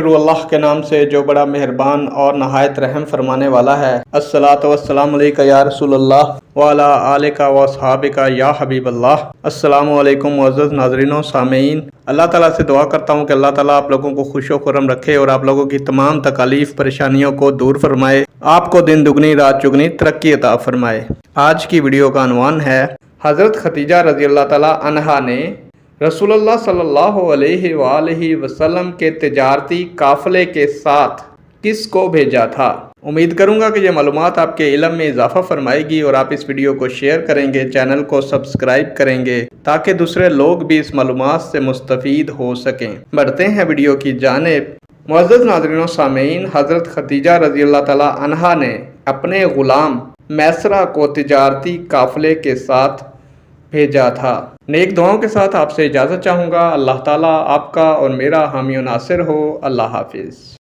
شروع اللہ کے نام سے جو بڑا مہربان اور نہایت رحم فرمانے والا ہے۔ الصلاۃ والسلام علیکہ یا رسول اللہ وعلی آلکہ و اصحابکہ یا حبیب اللہ۔ السلام علیکم معزز ناظرین و سامعین، اللہ تعالیٰ سے دعا کرتا ہوں کہ اللہ تعالیٰ آپ لوگوں کو خوش و خرم رکھے اور آپ لوگوں کی تمام تکالیف پریشانیوں کو دور فرمائے، آپ کو دن دگنی رات چگنی ترقی عطا فرمائے۔ آج کی ویڈیو کا عنوان ہے حضرت خدیجہ رضی اللہ تعالیٰ عنہا نے رسول اللہ صلی اللہ علیہ وآلہ وسلم کے تجارتی قافلے کے ساتھ کس کو بھیجا تھا۔ امید کروں گا کہ یہ معلومات آپ کے علم میں اضافہ فرمائے گی اور آپ اس ویڈیو کو شیئر کریں گے، چینل کو سبسکرائب کریں گے تاکہ دوسرے لوگ بھی اس معلومات سے مستفید ہو سکیں۔ بڑھتے ہیں ویڈیو کی جانب۔ معزز ناظرین و سامعین، حضرت خدیجہ رضی اللہ تعالیٰ عنہا نے اپنے غلام میسرہ کو تجارتی قافلے کے ساتھ بھیجا تھا۔ نیک دعاؤں کے ساتھ آپ سے اجازت چاہوں گا۔ اللہ تعالیٰ آپ کا اور میرا حامی و ناصر ہو۔ اللہ حافظ۔